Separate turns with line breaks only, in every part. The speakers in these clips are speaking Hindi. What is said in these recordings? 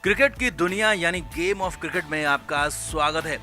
क्रिकेट की दुनिया यानी गेम ऑफ क्रिकेट में आपका स्वागत है।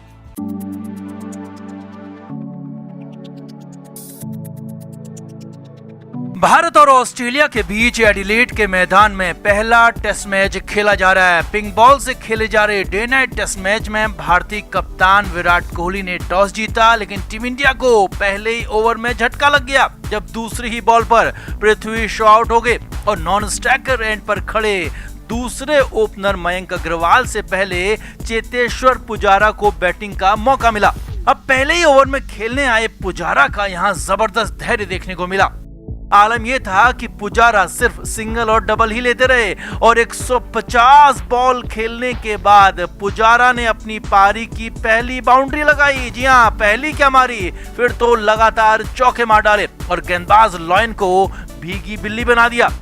भारत और ऑस्ट्रेलिया के बीच एडिलेड के मैदान में पहला टेस्ट मैच खेला जा रहा है। पिंक बॉल से खेले जा रहे डे नाइट टेस्ट मैच में भारतीय कप्तान विराट कोहली ने टॉस जीता, लेकिन टीम इंडिया को पहले ही ओवर में झटका लग गया जब दूसरी ही बॉल पर पृथ्वी शॉ आउट हो गए और नॉन स्ट्राइकर एंड पर खड़े दूसरे ओपनर मयंक अग्रवाल से पहले चेतेश्वर पुजारा को बैटिंग का मौका मिला। अब पहले ही ओवर में खेलने आए पुजारा का यहां जबरदस्त धैर्य देखने को मिला। आलम यह था कि पुजारा सिर्फ सिंगल और डबल ही लेते रहे और 150 बॉल खेलने के बाद पुजारा ने अपनी पारी की पहली बाउंड्री लगाई। जी हां, पहली क्या मारी, फिर तो लगातार चौके मार डाले और गेंदबाज लॉयन को भीगी बिल्ली बना दिया।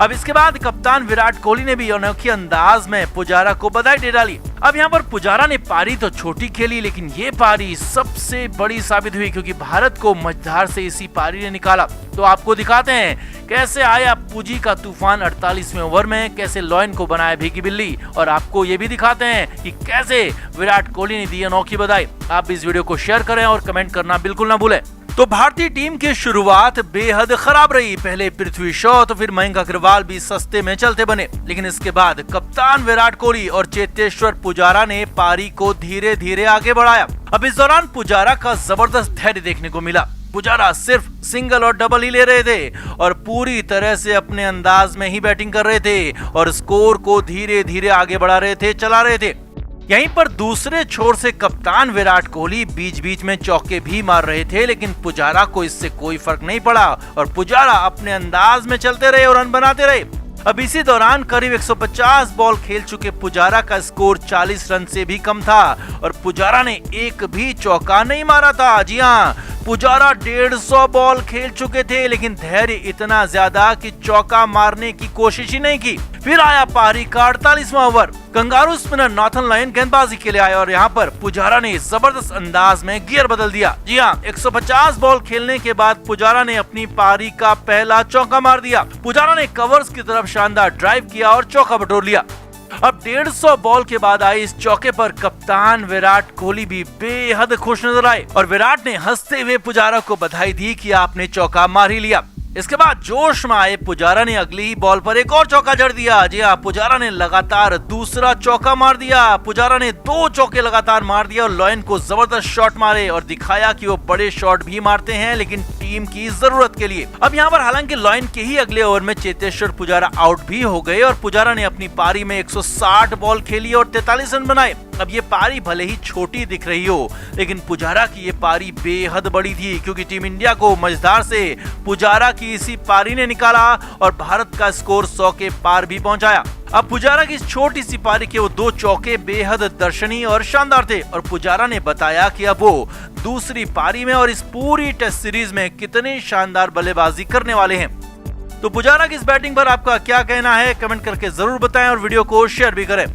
अब इसके बाद कप्तान विराट कोहली ने भी अनोखे अंदाज में पुजारा को बधाई दे डाली। अब यहाँ पर पुजारा ने पारी तो छोटी खेली, लेकिन ये पारी सबसे बड़ी साबित हुई क्योंकि भारत को मझधार से इसी पारी ने निकाला। तो आपको दिखाते हैं कैसे आया पुजी का तूफान 48वें ओवर में, कैसे लॉयन को बनाया भीगी बिल्ली, और आपको ये भी दिखाते हैं कि कैसे विराट कोहली ने दी अनोखी बधाई। आप इस वीडियो को शेयर करें और कमेंट करना बिल्कुल ना भूलें। तो भारतीय टीम की शुरुआत बेहद खराब रही। पहले पृथ्वी शॉ तो फिर मयंक अग्रवाल भी सस्ते में चलते बने, लेकिन इसके बाद कप्तान विराट कोहली और चेतेश्वर पुजारा ने पारी को धीरे धीरे आगे बढ़ाया। अब इस दौरान पुजारा का जबरदस्त धैर्य देखने को मिला। पुजारा सिर्फ सिंगल और डबल ही ले रहे थे और पूरी तरह से अपने अंदाज में ही बैटिंग कर रहे थे और स्कोर को धीरे धीरे आगे बढ़ा रहे थे, चला रहे थे। यहीं पर दूसरे छोर से कप्तान विराट कोहली बीच बीच में चौके भी मार रहे थे, लेकिन पुजारा को इससे कोई फर्क नहीं पड़ा और पुजारा अपने अंदाज में चलते रहे और रन बनाते रहे। अब इसी दौरान करीब 150 बॉल खेल चुके पुजारा का स्कोर 40 रन से भी कम था और पुजारा ने एक भी चौका नहीं मारा था। जी हाँ, पुजारा 150 बॉल खेल चुके थे, लेकिन धैर्य इतना ज्यादा कि चौका मारने की कोशिश ही नहीं की। फिर आया पारी का 48वां over. Kangaroo spinner Nathan Lyon गेंदबाजी के लिए आए और यहाँ पर पुजारा ने जबरदस्त अंदाज में गियर बदल दिया। जी हाँ, 150 बॉल खेलने के बाद पुजारा ने अपनी पारी का पहला चौका मार दिया। पुजारा ने कवर्स की तरफ शानदार ड्राइव किया और चौका बटोर लिया। अब 150 बॉल के बाद आई इस चौके पर कप्तान विराट कोहली भी बेहद खुश नजर आए और विराट ने हंसते हुए पुजारा को बधाई दी कि आपने चौका मार ही लिया। इसके बाद जोश में आए पुजारा ने अगली ही बॉल पर एक और चौका जड़ दिया। जी हाँ, पुजारा ने लगातार दूसरा चौका मार दिया। पुजारा ने 2 चौके लगातार मार दिया और लॉयन को जबरदस्त शॉट मारे और दिखाया कि वो बड़े शॉट भी मारते हैं, लेकिन टीम की जरूरत के लिए। अब यहाँ पर हालांकि लॉयन के ही अगले ओवर में चेतेश्वर पुजारा आउट भी हो गए और पुजारा ने अपनी पारी में 160 बॉल खेली और 43 रन बनाए। अब ये पारी भले ही छोटी दिख रही हो, लेकिन पुजारा की ये पारी बेहद बड़ी थी क्योंकि टीम इंडिया को मझधार से पुजारा की इसी पारी ने निकाला और भारत का स्कोर 100 के पार भी पहुंचाया। अब पुजारा की इस छोटी सी पारी के वो 2 चौके बेहद दर्शनीय और शानदार थे और पुजारा ने बताया कि अब वो दूसरी पारी में और इस पूरी टेस्ट सीरीज में कितनी शानदार बल्लेबाजी करने वाले हैं। तो पुजारा की इस बैटिंग पर आपका क्या कहना है, कमेंट करके जरूर बताएं और वीडियो को शेयर भी करें।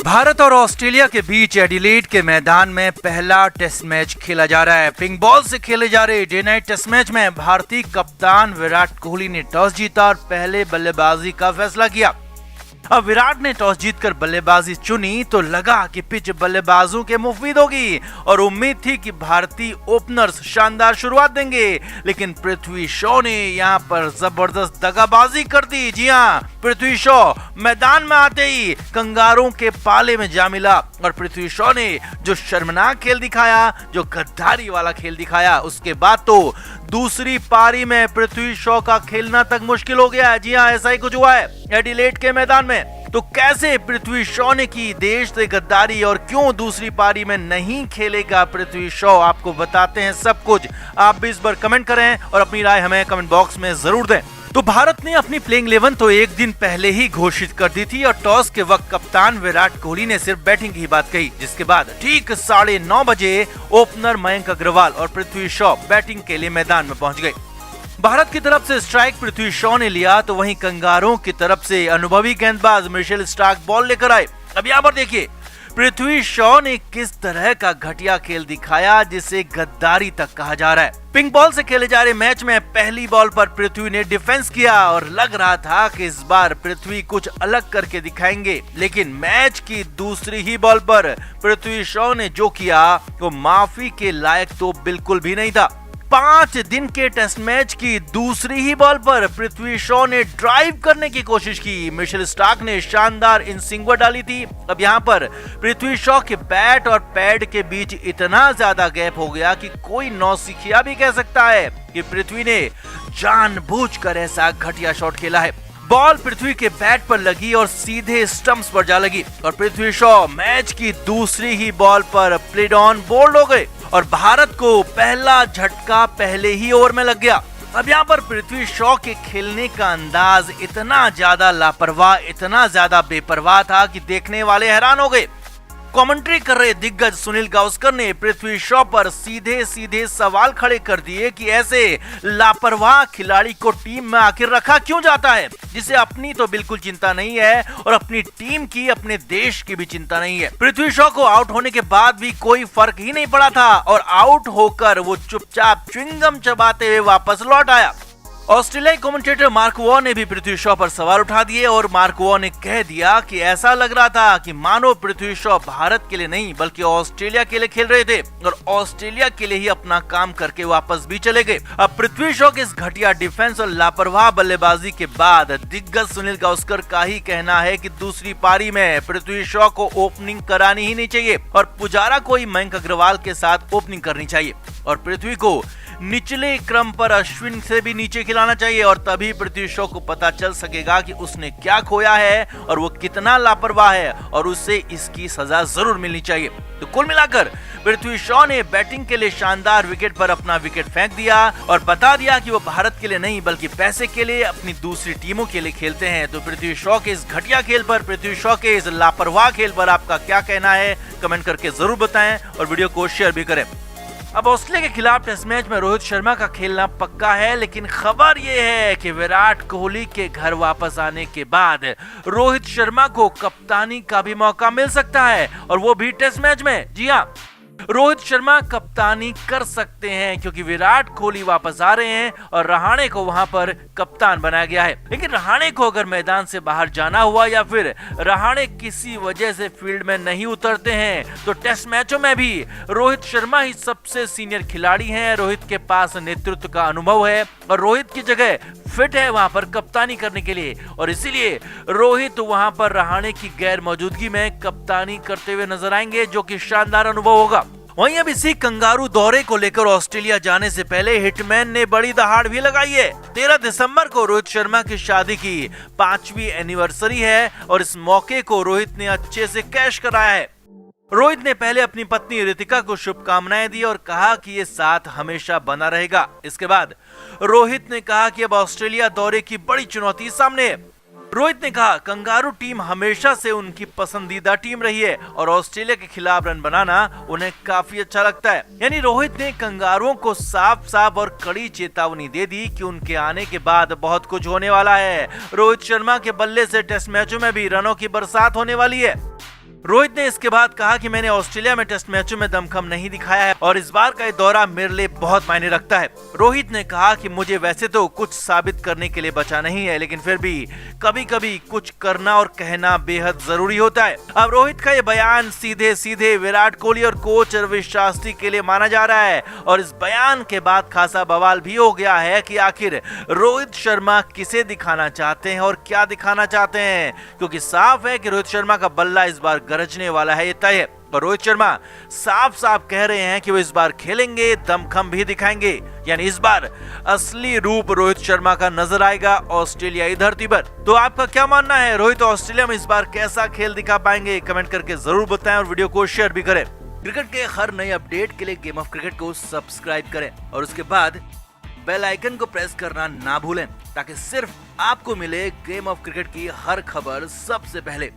भारत और ऑस्ट्रेलिया के बीच एडिलेड के मैदान में पहला टेस्ट मैच खेला जा रहा है। पिंक बॉल से खेले जा रहे डे नाइट टेस्ट मैच में भारतीय कप्तान विराट कोहली ने टॉस जीता और पहले बल्लेबाजी का फैसला किया। अब विराट ने टॉस जीतकर बल्लेबाजी चुनी तो लगा कि पिच बल्लेबाजों के मुफीद होगी और उम्मीद थी कि भारतीय ओपनर्स शानदार शुरुआत देंगे, लेकिन पृथ्वी शॉ ने यहाँ पर जबरदस्त दगाबाजी कर दी। जी हाँ, पृथ्वी शॉ मैदान में आते ही कंगारों के पाले में जा मिला और पृथ्वी शॉ ने जो शर्मनाक खेल दिखाया, जो गद्दारी वाला खेल दिखाया, उसके बाद तो दूसरी पारी में पृथ्वी शॉ का खेलना तक मुश्किल हो गया है। जी हाँ, ऐसा ही कुछ हुआ है एडिलेड के मैदान में। तो कैसे पृथ्वी शॉ ने की देश से गद्दारी और क्यों दूसरी पारी में नहीं खेलेगा पृथ्वी शॉ, आपको बताते हैं सब कुछ। आप भी इस बार कमेंट करें और अपनी राय हमें कमेंट बॉक्स में जरूर दें। तो भारत ने अपनी प्लेइंग 11 तो एक दिन पहले ही घोषित कर दी थी और टॉस के वक्त कप्तान विराट कोहली ने सिर्फ बैटिंग की बात कही, जिसके बाद ठीक 9:30 बजे ओपनर मयंक अग्रवाल और पृथ्वी शॉ बैटिंग के लिए मैदान में पहुंच गए। भारत की तरफ से स्ट्राइक पृथ्वी शॉ ने लिया तो वहीं कंगारों की तरफ से अनुभवी गेंदबाज मिशेल स्टार्क बॉल लेकर आए। अब यहाँ पर देखिए, पृथ्वी शॉ ने किस तरह का घटिया खेल दिखाया जिसे गद्दारी तक कहा जा रहा है। पिंक बॉल से खेले जा रहे मैच में पहली बॉल पर पृथ्वी ने डिफेंस किया और लग रहा था कि इस बार पृथ्वी कुछ अलग करके दिखाएंगे, लेकिन मैच की दूसरी ही बॉल पर पृथ्वी शॉ ने जो किया वो माफी के लायक तो बिल्कुल भी नहीं था। 5 दिन के टेस्ट मैच की दूसरी ही बॉल पर पृथ्वी शॉ ने ड्राइव करने की कोशिश की। मिशेल स्टार्क ने शानदार इन स्विंगर डाली थी। अब यहाँ पर पृथ्वी शॉ के बैट और पैड के बीच इतना ज्यादा गैप हो गया कि कोई नौसिखिया भी कह सकता है कि पृथ्वी ने जानबूझकर ऐसा घटिया शॉट खेला है। बॉल पृथ्वी के बैट पर लगी और सीधे स्टंप्स पर जा लगी और पृथ्वी शॉ मैच की दूसरी ही बॉल पर प्लेड ऑन बोल्ड हो गए और भारत को पहला झटका पहले ही ओवर में लग गया। अब यहाँ पर पृथ्वी शॉ के खेलने का अंदाज इतना ज्यादा लापरवाह, इतना ज्यादा बेपरवाह था कि देखने वाले हैरान हो गए। कमेंट्री कर रहे दिग्गज सुनील गावस्कर ने पृथ्वी शॉ पर सीधे सीधे सवाल खड़े कर दिए कि ऐसे लापरवाह खिलाड़ी को टीम में आखिर रखा क्यों जाता है, जिसे अपनी तो बिल्कुल चिंता नहीं है और अपनी टीम की, अपने देश की भी चिंता नहीं है। पृथ्वी शॉ को आउट होने के बाद भी कोई फर्क ही नहीं पड़ा था और आउट होकर वो चुपचाप च्युइंगम चबाते हुए वापस लौट आया। ऑस्ट्रेलियाई कमेंटेटर मार्क वॉ ने भी पृथ्वी शॉ पर सवाल उठा दिए और मार्क वॉ ने कह दिया कि ऐसा लग रहा था कि मानो पृथ्वी शॉ भारत के लिए नहीं बल्कि ऑस्ट्रेलिया के लिए खेल रहे थे और ऑस्ट्रेलिया के लिए ही अपना काम करके वापस भी चले गए। अब पृथ्वी शॉ के इस घटिया डिफेंस और लापरवाह बल्लेबाजी के बाद दिग्गज सुनील गावस्कर का ही कहना है कि दूसरी पारी में पृथ्वी शॉ को ओपनिंग करानी ही नहीं चाहिए और पुजारा को ही मयंक अग्रवाल के साथ ओपनिंग करनी चाहिए और पृथ्वी को निचले क्रम पर अश्विन से भी नीचे खिलाना चाहिए और तभी पृथ्वी शॉ को पता चल सकेगा कि उसने क्या खोया है और वो कितना लापरवाह है और उसे इसकी सजा जरूर मिलनी चाहिए। तो कुल मिलाकर पृथ्वी शॉ ने बैटिंग के लिए शानदार विकेट पर अपना विकेट फेंक दिया और बता दिया कि वो भारत के लिए नहीं बल्कि पैसे के लिए, अपनी दूसरी टीमों के लिए खेलते हैं। तो पृथ्वी शॉ के इस घटिया खेल पर, पृथ्वी शॉ के इस लापरवाह खेल पर आपका क्या कहना है, कमेंट करके जरूर बताएं और वीडियो को शेयर भी करें। अब ऑस्ट्रेलिया के खिलाफ टेस्ट मैच में रोहित शर्मा का खेलना पक्का है, लेकिन खबर ये है कि विराट कोहली के घर वापस आने के बाद रोहित शर्मा को कप्तानी का भी मौका मिल सकता है और वो भी टेस्ट मैच में। जी हाँ, रोहित शर्मा कप्तानी कर सकते हैं क्योंकि विराट कोहली वापस आ रहे हैं और रहाणे को वहां पर कप्तान बनाया गया है। लेकिन रहाणे को अगर मैदान से बाहर जाना हुआ या फिर रहाणे किसी वजह से फील्ड में नहीं उतरते हैं तो टेस्ट मैचों में भी रोहित शर्मा ही सबसे सीनियर खिलाड़ी हैं। रोहित के पास नेतृत्व का अनुभव है और रोहित की जगह फिट है वहां पर कप्तानी करने के लिए और इसीलिए रोहित वहां पर रहाणे की गैर मौजूदगी में कप्तानी करते हुए नजर आएंगे, जो कि शानदार अनुभव होगा। वहीं अब इसी कंगारू दौरे को लेकर ऑस्ट्रेलिया जाने से पहले हिटमैन ने बड़ी दहाड़ भी लगाई है। 13 दिसंबर को रोहित शर्मा की शादी की 5वीं एनिवर्सरी है और इस मौके को रोहित ने अच्छे से कैश कराया है। रोहित ने पहले अपनी पत्नी रितिका को शुभकामनाएं दी और कहा कि ये साथ हमेशा बना रहेगा। इसके बाद रोहित ने कहा कि अब ऑस्ट्रेलिया दौरे की बड़ी चुनौती सामने है। रोहित ने कहा कंगारू टीम हमेशा से उनकी पसंदीदा टीम रही है और ऑस्ट्रेलिया के खिलाफ रन बनाना उन्हें काफी अच्छा लगता है। यानी रोहित ने कंगारुओं को साफ साफ और कड़ी चेतावनी दे दी कि उनके आने के बाद बहुत कुछ होने वाला है। रोहित शर्मा के बल्ले से टेस्ट मैचों में भी रनों की बरसात होने वाली है। रोहित ने इसके बाद कहा कि मैंने ऑस्ट्रेलिया में टेस्ट मैचों में दमखम नहीं दिखाया है और इस बार का ये दौरा मेरे लिए बहुत मायने रखता है। रोहित ने कहा कि मुझे वैसे तो कुछ साबित करने के लिए बचा नहीं है, लेकिन फिर भी कभी कभी कुछ करना और कहना बेहद जरूरी होता है। अब रोहित का ये बयान सीधे सीधे विराट कोहली और कोच रवि शास्त्री के लिए माना जा रहा है और इस बयान के बाद खासा बवाल भी हो गया है कि आखिर रोहित शर्मा किसे दिखाना चाहते हैं और क्या दिखाना चाहते हैं, क्योंकि साफ है कि रोहित शर्मा का बल्ला इस बार गरजने वाला है, ये तय है। और रोहित शर्मा साफ साफ कह रहे हैं कि वो इस बार खेलेंगे, दमखम भी दिखाएंगे। यानी इस बार असली रूप रोहित शर्मा का नजर आएगा ऑस्ट्रेलियाई धरती पर। तो आपका क्या मानना है, रोहित ऑस्ट्रेलिया में इस बार कैसा खेल दिखा पाएंगे? कमेंट करके जरूर बताएं और वीडियो को शेयर भी करें। क्रिकेट के हर नए अपडेट के लिए गेम ऑफ क्रिकेट को सब्सक्राइब करें और उसके बाद बेल आइकन को प्रेस करना ना भूलें ताकि सिर्फ आपको मिले गेम ऑफ क्रिकेट की हर खबर सबसे पहले।